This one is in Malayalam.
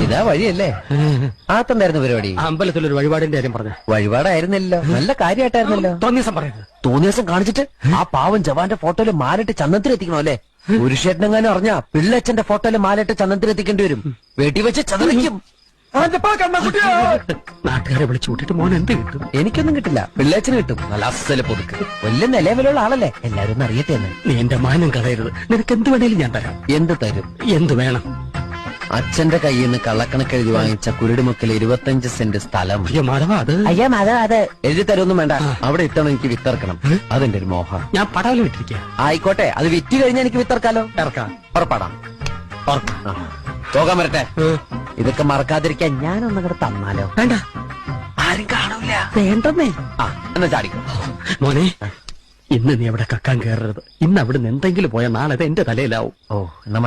ഇതാ വഴിയല്ലേ? ആത്തണ്ടായിരുന്നു പരിപാടി. അമ്പലത്തിലൊരു വഴിപാടിന്റെ കാര്യം പറഞ്ഞു. വഴിപാടായിരുന്നല്ലോ, നല്ല കാര്യമായിട്ടായിരുന്നല്ലോ. തോന്നിയസം പറയുന്നത്. തോന്നിയ ദിവസം കാണിച്ചിട്ട് ആ പാവം ജവാന്റെ ഫോട്ടോയില് മാലിട്ട് ചന്ദനത്തിൽ എത്തിക്കണോ അല്ലേ? പുരുഷേട്ടനെങ്ങാനും അറിഞ്ഞാ പിള്ളച്ചന്റെ ഫോട്ടോയില് മാലിട്ട് ചന്ദനത്തിൽ എത്തിക്കേണ്ടി വരും. വെട്ടിവെച്ച് ചതറിക്കും. നാട്ടുകാരെ വിളിച്ചു കൂട്ടിട്ട് മോൻ എന്ത് കിട്ടും? എനിക്കൊന്നും കിട്ടില്ല, പിള്ളേച്ചന് കിട്ടും. നല്ല അസല് പൊതുക്ക്, വലിയ നിലവിലുള്ള ആളല്ലേ, എല്ലാരും ഒന്ന് അറിയട്ടെ എന്ന്. നീ എന്റെ മാനം കളയരുത്. നിനക്ക് എന്ത് വേണേലും ഞാൻ തരാം. എന്ത് തരും? എന്ത് വേണം? അച്ഛന്റെ കയ്യിൽ നിന്ന് കള്ളക്കണക്ക് എഴുതി വാങ്ങിച്ച കുരുടിമുക്കിൽ 25 സെന്റ് സ്ഥലം. അയ്യോ മാധവ, അത് അയ്യാ മാധവ, അത് എഴുതി തരുമൊന്നും വേണ്ട. അവിടെ ഇത്തവണ എനിക്ക് വിത്തറക്കണം. അതെന്റെ ഒരു മോഹം. ഞാൻ പടവല വിട്ടിരിക്കുക. ആയിക്കോട്ടെ, അത് വിറ്റ് കഴിഞ്ഞാൽ എനിക്ക് വിത്തറക്കാലോ. ഇറക്കാം. പുറപ്പെടാം. പോകാൻ വരട്ടെ. ഇതൊക്കെ മറക്കാതിരിക്കാൻ ഞാനൊന്നും കൂടെ തന്നാലോ? വേണ്ട, ആരും കാണൂല. വേണ്ടെന്നേ. എന്നാ ചാടിക്കോ മോനെ. ഇന്ന് നീ അവിടെ കക്കാൻ കയറരുത്. ഇന്ന് അവിടുന്ന് എന്തെങ്കിലും പോയാൽ നാളെ എന്റെ തലയിലാവും. ഓ, എന്നാ